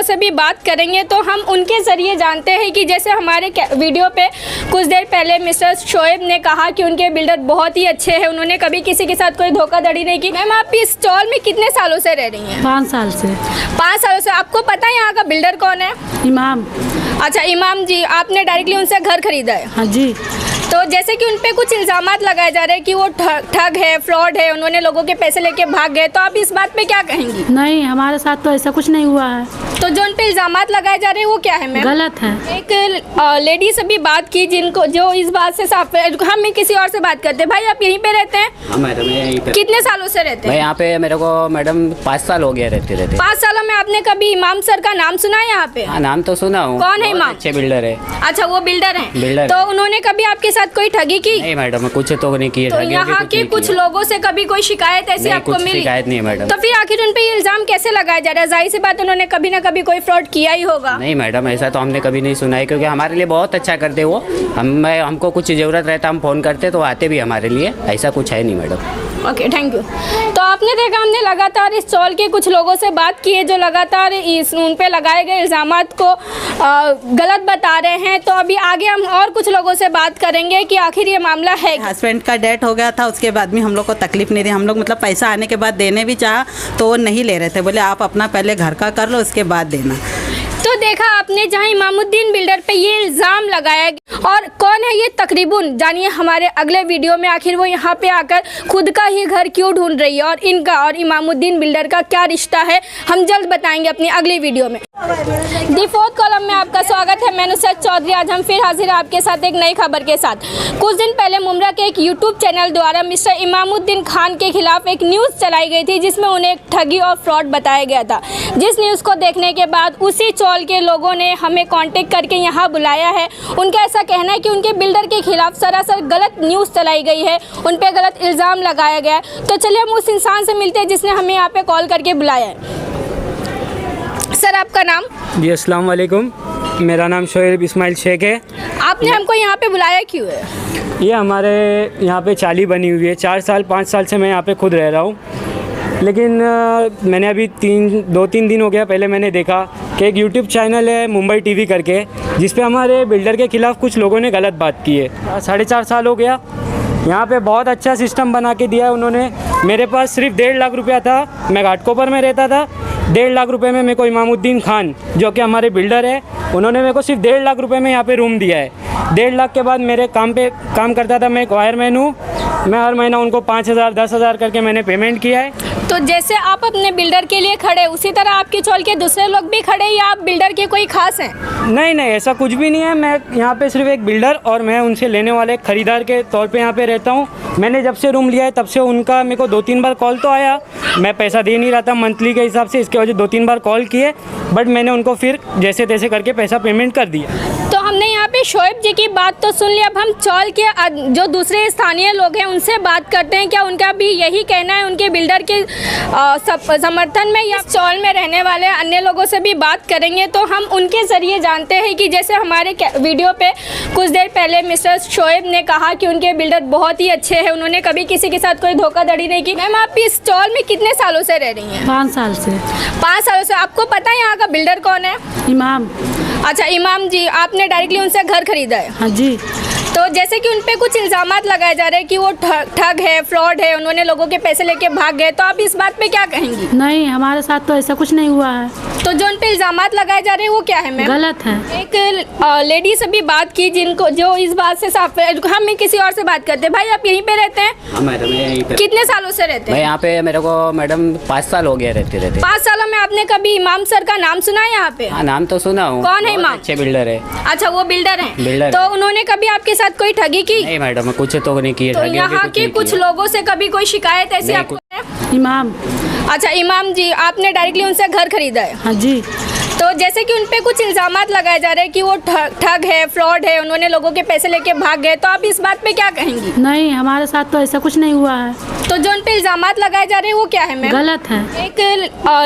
लोगों से भी बात करेंगे तो हम उनके ज़रिए जानते हैं कि जैसे हमारे वीडियो पे कुछ देर पहले मिस्टर शोएब ने कहा कि उनके बिल्डर बहुत ही अच्छे हैं, उन्होंने कभी किसी के साथ कोई धोखाधड़ी नहीं की। मैम, आप इस स्टॉल में कितने सालों से रह रही हैं? 5 साल से। 5 सालों से। आपको पता है यहाँ का बिल्डर कौन है? इमाम। अच्छा, इमाम जी, आपने डायरेक्टली उनसे घर खरीदा है? हाँ जी। तो जैसे कि उन पे कुछ इल्ज़ामात लगाए जा रहे हैं कि वो ठग है, फ्रॉड है, उन्होंने लोगों के पैसे लेके भाग गए, तो आप इस बात पे क्या कहेंगी? नहीं, हमारे साथ तो ऐसा कुछ नहीं हुआ है। तो जो उन पे इल्ज़ामात लगाए जा रहे हैं वो क्या है मैम? गलत है। एक लेडी से भी बात की जिनको जो इस बात से साफ है। हम किसी और से बात करते हैं। भाई, आप यहीं पे रहते हैं? हाँ मैडम, यहीं पे। कितने सालों से रहते हैं? मैं यहाँ पे, मेरे को मैडम 5 साल हो गया रहते। 5 सालों में आपने कभी इमाम सर का नाम सुना है यहाँ पे? हाँ, नाम तो सुना हूँ। कौन है इमाम? अच्छे बिल्डर है। अच्छा, वो बिल्डर है। बिल्डर तो उन्होंने कभी आपके साथ कोई ठगी की? नहीं मैडम, कुछ तो नहीं किए। तो यहाँ के कुछ लोगों से कभी कोई शिकायत ऐसी आपको मिली? शिकायत नहीं मैडम। तो फिर आखिर उन पे ये इल्जाम कैसे लगाया जा रहा है? जाहिर सी बात, उन्होंने कभी ना कभी कोई फ्रॉड किया ही होगा। नहीं मैडम, ऐसा तो हमने कभी नहीं सुना है, क्योंकि हमारे लिए बहुत अच्छा करते वो। हमको कुछ ज़रूरत रहता हम फ़ोन करते तो आते भी हमारे लिए, ऐसा कुछ है नहीं मैडम। Okay, thank you. तो आपने देखा, हमने लगातार इस स्टॉल के कुछ लोगों से बात की है जो लगातार उन पे लगाए गए इल्ज़ामात को गलत बता रहे हैं। तो अभी आगे हम और कुछ लोगों से बात करेंगे कि आखिर ये मामला है। हस्बैंड का डेथ हो गया था, उसके बाद भी हम लोग को तकलीफ नहीं दी। हम लोग मतलब पैसा आने के बाद देने भी चाहा तो वो नहीं ले रहे थे, बोले आप अपना पहले घर का कर लो उसके बाद देना। तो देखा आपने, जहां इमामुद्दीन बिल्डर पे ये इल्ज़ाम लगाया और कौन है ये तकरीबन, जानिए हमारे अगले वीडियो में। आखिर वो यहाँ पे आकर खुद का ही घर क्यों ढूंढ रही है और इनका और इमामुद्दीन बिल्डर का क्या रिश्ता है, हम जल्द बताएंगे अपनी अगली वीडियो में। दी फोर्थ कॉलम में आपका स्वागत है। मैं नुसरत चौधरी। आज हम फिर हाजिर हैं आपके साथ एक नई खबर के साथ। कुछ दिन पहले मुमरा के एक यूट्यूब चैनल द्वारा मिस्टर इमामुद्दीन खान के खिलाफ एक न्यूज़ चलाई गई थी जिसमें उन्हें ठगी और फ्रॉड बताया गया था। जिस न्यूज़ को देखने के बाद उसी चौल के लोगों ने हमें कांटेक्ट करके यहाँ बुलाया है। उनका ऐसा कहना है कि उनके बिल्डर के खिलाफ सरासर गलत न्यूज़ चलाई गई है, उन पे गलत इल्ज़ाम लगाया गया है। तो चलिए हम उस इंसान से मिलते हैं जिसने हमें यहाँ पे कॉल करके बुलाया है। सर, आपका नाम? जी, अस्सलाम वालेकुम। मेरा नाम शोएब इस्माइल शेख है। आपने हमको यहाँ पे बुलाया क्यों है? ये हमारे यहाँ पे चाली बनी हुई है। 4 साल 5 साल से मैं यहाँ पे खुद रह रहा हूँ, लेकिन मैंने अभी 2-3 दिन हो गया पहले मैंने देखा कि एक यूट्यूब चैनल है मुंबई टीवी करके, जिस पे हमारे बिल्डर के ख़िलाफ़ कुछ लोगों ने गलत बात की है। 4.5 साल हो गया। यहाँ पे बहुत अच्छा सिस्टम बना के दिया है उन्होंने। मेरे पास सिर्फ 1.5 लाख रुपया था, मैं घाटकोपर में रहता था। 1.5 लाख रुपए में मेरे को इमामुद्दीन खान, जो कि हमारे बिल्डर है, उन्होंने मेरे को सिर्फ 1.5 लाख रुपए में यहाँ पे रूम दिया है। 1.5 लाख के बाद मेरे काम करता था, मैं एक वायरमैन हूँ। मैं हर महीना उनको 5,000 10,000 करके मैंने पेमेंट किया है। तो जैसे आप अपने बिल्डर के लिए खड़े, उसी तरह आपके चौल के दूसरे लोग भी खड़े, या आप बिल्डर के कोई खास हैं? नहीं, ऐसा कुछ भी नहीं है। मैं यहाँ पे सिर्फ एक बिल्डर और मैं उनसे लेने वाले खरीदार के तौर पे यहाँ पे रहता हूँ। मैंने जब से रूम लिया है तब से उनका मेरे को 2-3 बार कॉल तो आया। मैं पैसा दे नहीं रहा था मंथली के हिसाब से, इसके वजह 2-3 बार कॉल किए, बट मैंने उनको फिर जैसे तैसे करके पैसा पेमेंट कर दिया। तो हमने यहाँ पे शोएब जी की बात तो सुन ली। अब हम चौल के जो दूसरे स्थानीय लोग हैं उनसे बात करते हैं। क्या उनका भी यही कहना है उनके बिल्डर के समर्थन में, या चौल में रहने वाले अन्य लोगों से भी बात करेंगे तो हम उनके ज़रिए जानते हैं कि जैसे हमारे वीडियो पे कुछ देर पहले मिस्टर शोएब ने कहा कि उनके बिल्डर बहुत ही अच्छे हैं, उन्होंने कभी किसी के साथ कोई धोखाधड़ी नहीं की। मैम, आप इस स्टॉल में कितने सालों से रह रही हैं? 5 साल से। 5 सालों से। आपको पता है यहाँ का बिल्डर कौन है? इमाम। अच्छा, इमाम जी, आपने डायरेक्टली उनसे घर खरीदा है? हाँ जी। तो जैसे कि उन पे कुछ इल्ज़ामात लगाए जा रहे हैं कि वो ठग है, फ्रॉड है, उन्होंने लोगों के पैसे लेके भाग गए, तो आप इस बात पे क्या कहेंगी? नहीं, हमारे साथ तो ऐसा कुछ नहीं हुआ है। तो जो उन पे इल्ज़ामात लगाए जा रहे हैं वो क्या है मैम? गलत है। एक लेडी से भी बात की जिनको जो इस बात से साफ है। हम किसी और से बात करते हैं। भाई, आप यहीं पे रहते हैं? हाँ मैडम, यहीं पे। कितने सालों से रहते हैं? मैं यहाँ पे, मेरे को मैडम 5 साल हो गया रहते। 5 सालों में आपने कभी इमाम सर का नाम सुना है यहाँ पे? हाँ, नाम तो सुना हूँ। कौन है इमाम? अच्छे बिल्डर है। अच्छा, वो बिल्डर है। बिल्डर। तो उन्होंने कभी आपके साथ कोई ठगी की? नहीं मैडम, कुछ तो नहीं किए। तो यहाँ के कुछ लोगों से कभी कोई शिकायत ऐसी आपको है? इमाम। अच्छा, इमाम जी, आपने डायरेक्टली उनसे घर खरीदा है? हाँ जी। तो जैसे कि उन पे कुछ इल्ज़ामात लगाए जा रहे हैं कि वो ठग है, फ्रॉड है, उन्होंने लोगों के पैसे लेके भाग गए, तो आप इस बात पे क्या कहेंगी? नहीं, हमारे साथ तो ऐसा कुछ नहीं हुआ है। तो जो उन पे इल्ज़ामात लगाए जा रहे हैं वो क्या है मैम? गलत है। एक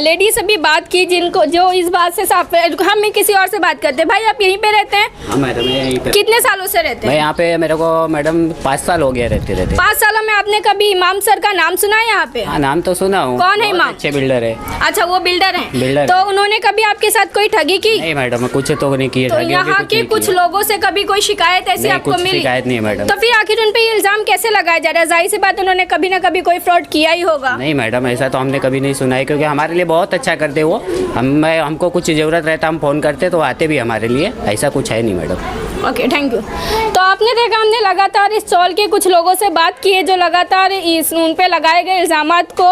लेडी से भी बात की जिनको जो इस बात से साफ है। हम किसी और से बात करते हैं। भाई, आप यहीं पे रहते हैं? हाँ मैडम, यहीं पे। कितने सालों से रहते मैं हैं? यहाँ पे, मेरे को मैडम 5 साल हो गया रहते। 5 सालों में आपने कभी इमाम सर का नाम सुना है यहाँ पे? हाँ, नाम तो सुना हूँ। कौन है इमाम? अच्छे बिल्डर है। अच्छा, वो बिल्डर है। बिल्डर। तो उन्होंने कभी आपके साथ साथ कोई ठगी की? नहीं मैडम, कुछ तो नहीं किए। तो यहाँ के कुछ लोगों से कभी कोई शिकायत ऐसी नहीं, आपको कुछ मिली? शिकायत नहीं है मैडम। तो फिर आखिर उन पे ये इल्जाम कैसे लगाया जा रहा है? जाहिर सी बात उन्होंने कभी ना कभी कोई फ्रॉड किया ही होगा। नहीं मैडम, ऐसा तो हमने कभी नहीं सुना है, क्योंकि हमारे लिए बहुत अच्छा करते वो। हमको कुछ ज़रूरत रहता हम फ़ोन करते तो आते भी हमारे लिए, ऐसा कुछ है नहीं मैडम। Okay, thank you. तो आपने देखा हमने लगातार इस चौल के कुछ लोगों से बात की है जो लगातार उन पे लगाए गए इल्ज़ामात को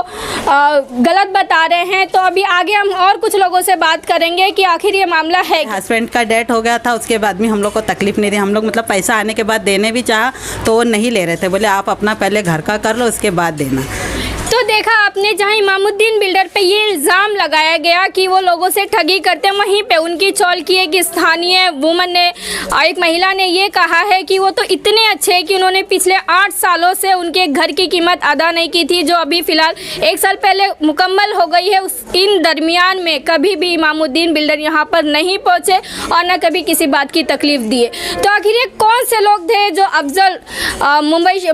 गलत बता रहे हैं। तो अभी आगे हम और कुछ लोगों से बात करेंगे कि आखिर ये मामला है। हस्बैंड का डेथ हो गया था, उसके बाद भी हम लोग को तकलीफ नहीं दी। हम लोग मतलब पैसा आने के बाद देने भी चाहा तो वो नहीं ले रहे थे, बोले आप अपना पहले घर का कर लो उसके बाद देना। तो देखा आपने, जहां इमामुद्दीन बिल्डर पे ये इल्ज़ाम लगाया गया कि वो लोगों से ठगी करते हैं, वहीं पे उनकी चौल की एक स्थानीय वुमन ने, एक महिला ने ये कहा है कि वो तो इतने अच्छे हैं कि उन्होंने पिछले 8 सालों से उनके घर की कीमत अदा नहीं की थी, जो अभी फ़िलहाल 1 साल पहले मुकम्मल हो गई है। इन दरमियान में कभी भी इमामुद्दीन बिल्डर यहाँ पर नहीं पहुँचे और न कभी किसी बात की तकलीफ दिए। तो आखिर ये कौन से लोग थे जो अफजल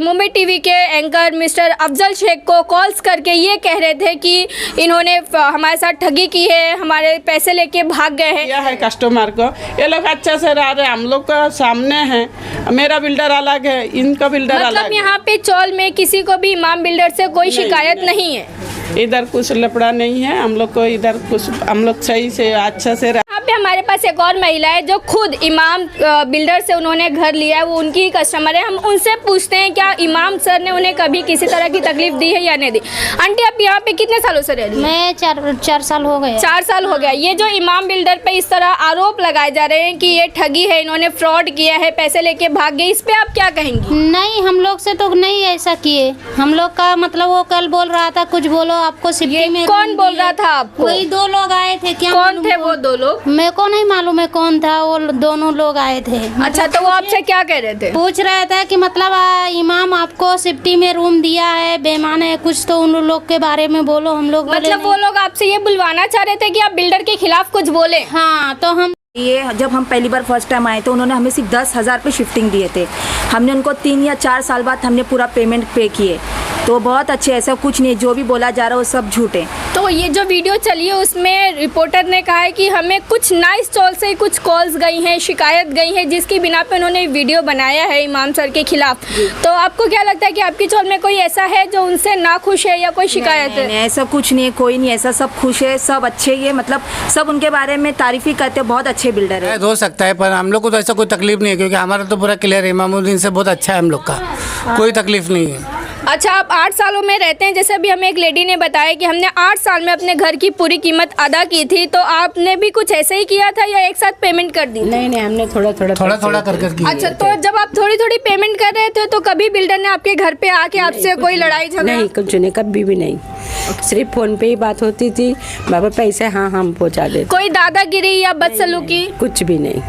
मुंबई टीवी के एंकर मिस्टर अफजल शेख को कॉल्स करके ये कह रहे थे कि इन्होंने हमारे साथ ठगी की है, हमारे पैसे लेके भाग गए हैं? यह है कस्टमर को, ये लोग अच्छा से रह रहे, हम लोग का सामने है, मेरा बिल्डर अलग है, इनका बिल्डर अलग है। मतलब यहाँ पे चौल में किसी को भी इमाम बिल्डर से कोई शिकायत नहीं है? इधर कुछ लफड़ा नहीं है, हम लोग को इधर कुछ, हम लोग सही से अच्छा से यहाँ पे हमारे पास एक और महिला है जो खुद इमाम बिल्डर से उन्होंने घर लिया है, वो उनकी ही कस्टमर है। हम उनसे पूछते हैं क्या इमाम सर ने उन्हें कभी किसी तरह की तकलीफ दी है या नहीं दी। आंटी, आप यहाँ पे कितने सालों से रह रही हैं? मैं 4 साल हो गए। 4 साल हो गया। ये जो इमाम बिल्डर पे इस तरह आरोप लगाए जा रहे हैं कि ये ठगी है, इन्होंने फ्रॉड किया है, पैसे लेके भाग गए, इस पे आप क्या कहेंगी? नहीं, हम लोग से तो नहीं ऐसा किए। हम लोग का मतलब वो कल बोल रहा था कुछ बोलो आपको सिटी में। कौन बोल रहा था आपको? वही 2 लोग आए थे। क्या कौन थे वो 2 लोग? मेरे को नहीं मालूम है कौन था, वो दोनों लोग आए थे। अच्छा, तो वो आपसे क्या कह रहे थे? पूछ रहे थे कि मतलब इमाम आपको सिफ्टी में रूम दिया है, बेईमान है कुछ, तो उन लोग के बारे में बोलो। हम लोग मतलब वो लोग आपसे ये बुलवाना चाह रहे थे कि आप बिल्डर के खिलाफ कुछ बोले? हाँ, तो हम ये जब हम पहली बार फर्स्ट टाइम आए तो उन्होंने हमें सिर्फ 10,000 पे शिफ्टिंग दिए थे। हमने उनको 3 या 4 साल बाद हमने पूरा पेमेंट पे किए। तो बहुत अच्छे, ऐसा कुछ नहीं, जो भी बोला जा रहा है वो सब झूठ है। तो ये जो वीडियो चली है उसमें रिपोर्टर ने कहा है कि हमें कुछ नाइस चौल से कुछ कॉल्स गई हैं, शिकायत गई है, जिसकी बिना पे उन्होंने वीडियो बनाया है इमाम सर के खिलाफ। तो आपको क्या लगता है कि आपकी चौल में कोई ऐसा है जो उनसे नाखुश है या कोई शिकायत है? नहीं, ऐसा कुछ नहीं है, कोई नहीं ऐसा, सब खुश है, सब अच्छे ही है, मतलब सब उनके बारे में तारीफ ही करते हैं, बहुत अच्छे बिल्डर है। हो सकता है, पर हम लोग को तो ऐसा कोई तकलीफ नहीं है, क्योंकि हमारा तो पूरा क्लियर है, इमामुद्दीन से बहुत अच्छा है हम लोग का, कोई तकलीफ नहीं है। अच्छा, आप 8 सालों में रहते हैं, जैसे अभी हमें एक लेडी ने बताया कि हमने 8 साल में अपने घर की पूरी कीमत अदा की थी, तो आपने भी कुछ ऐसे ही किया था या एक साथ पेमेंट कर दी? नहीं, हमने थोड़ा कर किया। अच्छा, तो जब आप थोड़ी थोड़ी पेमेंट कर रहे थे तो कभी बिल्डर ने आपके घर पे आके आपसे कोई लड़ाई झगड़ा? नहीं, कुछ नहीं, कभी भी नहीं, सिर्फ फोन पे ही बात होती थी। बाबा पैसे हाँ हम पहुँचा देते। कोई दादागिरी या बदसलूकी? कुछ भी नहीं।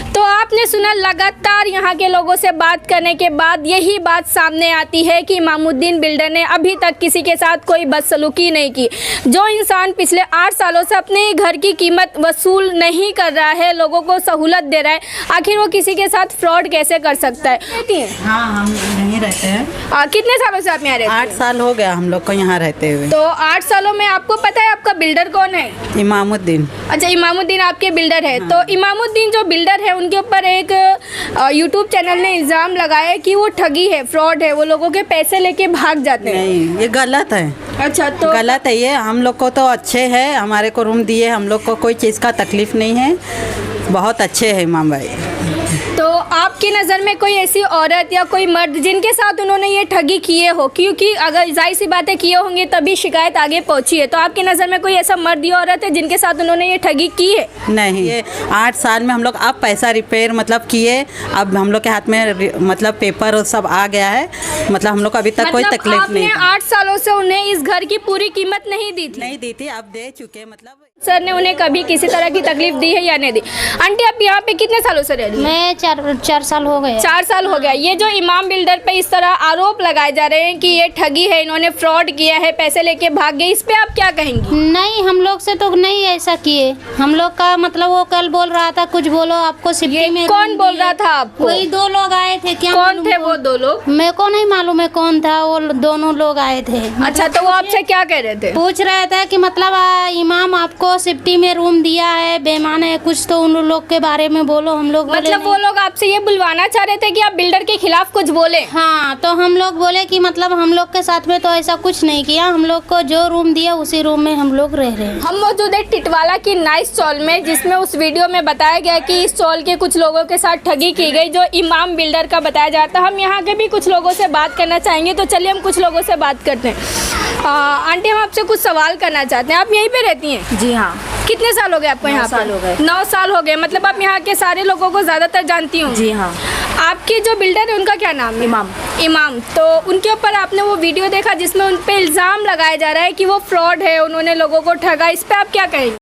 तो आपने सुना, लगातार यहाँ के लोगों से बात करने के बाद यही बात सामने आती है कि इमामुद्दीन बिल्डर ने अभी तक किसी के साथ कोई बदसलूकी नहीं की। जो इंसान पिछले 8 सालों से अपने घर की कीमत वसूल नहीं कर रहा है, लोगों को सहूलत दे रहा है, आखिर वो किसी के साथ फ्रॉड कैसे कर सकता है? हाँ, हम यहीं रहते हैं। कितने सालों से आप यहाँ रहते हैं? 8 साल हो गया हम लोग को यहाँ रहते हुए। तो 8 सालों में आपको पता है आपका बिल्डर कौन है? इमामुद्दीन। अच्छा, इमामुद्दीन आपके बिल्डर है। तो इमामुद्दीन जो बिल्डर है उनके ऊपर एक यूट्यूब चैनल ने इल्ज़ाम लगाया कि वो ठगी है, फ्रॉड है, वो लोगों के पैसे लेके भाग जाते हैं। नहीं, ये गलत है। अच्छा, तो गलत है ये। हम लोग को तो अच्छे है, हमारे को रूम दिए, हम लोग को कोई चीज़ का तकलीफ नहीं है, बहुत अच्छे है इमाम भाई। तो आपकी नज़र में कोई ऐसी औरत या कोई मर्द जिनके साथ उन्होंने ये ठगी किए हो, क्योंकि अगर जाहिर सी बातें किए होंगे तभी शिकायत आगे पहुंची है, तो आपकी नज़र में कोई ऐसा मर्द या औरत है जिनके साथ उन्होंने ये ठगी की है? नहीं, ये 8 साल में हम लोग अब पैसा रिपेयर मतलब किए, अब हम लोग के हाथ में मतलब पेपर और सब आ गया है, मतलब हम लोग को अभी तक कोई तकलीफ नहीं। 8 सालों से उन्हें इस घर की पूरी कीमत नहीं दी थी? अब दे चुके, मतलब सर ने उन्हें कभी किसी तरह की तकलीफ दी है या नहीं दी? आंटी, आप यहाँ पे कितने सालों से रह रही हैं? मैं 4 साल हो गए। 4 साल हो गया। ये जो इमाम बिल्डर पे इस तरह आरोप लगाए जा रहे हैं कि ये ठगी है, इन्होंने फ्रॉड किया है, पैसे लेके भाग गए, इस पे आप क्या कहेंगी? नहीं, हम लोग से तो नहीं ऐसा किए। हम लोग का मतलब वो कल बोल रहा था कुछ बोलो आपको सिटी में। कौन बोल रहा था आपको? वही 2 लोग आए थे। क्या कौन थे वो 2 लोग? मेरे को नहीं मालूम है कौन था, वो दोनों लोग आए थे। अच्छा, तो वो आपसे क्या कह रहे थे? पूछ रहे थे कि मतलब इमाम आपको आपको सेफ्टी में रूम दिया है, बेईमान है, कुछ तो उन लोग के बारे में बोलो। हम लोग बोले मतलब वो लोग आपसे ये बुलवाना चाह रहे थे कि आप बिल्डर के खिलाफ कुछ बोले। हाँ, तो हम लोग बोले कि मतलब हम लोग के साथ में तो ऐसा कुछ नहीं किया, हम लोग को जो रूम दिया उसी रूम में हम लोग रह रहे हैं। हम मौजूद है टिटवाला की नाइस चौल में, जिसमें उस वीडियो में बताया गया कि इस चौल के कुछ लोगों के साथ ठगी की गई, जो इमाम बिल्डर का बताया जाता है। हम यहाँ के भी कुछ लोगों से बात करना चाहेंगे, तो चलिए हम कुछ लोगों से बात करते हैं। आंटी, हम आपसे कुछ सवाल करना चाहते हैं। आप यहीं पे रहती हैं? जी हाँ। कितने साल हो गए आपको यहाँ पे? 9 साल हो गए। 9 साल हो गए, मतलब आप यहाँ के सारे लोगों को ज़्यादातर जानती हूँ। जी हाँ। आपके जो बिल्डर है उनका क्या नाम है? इमाम। इमाम। तो उनके ऊपर आपने वो वीडियो देखा जिसमें उन पे इल्ज़ाम लगाया जा रहा है कि वो फ्रॉड है, उन्होंने लोगों को ठगा, इस पे आप क्या कहेंगे?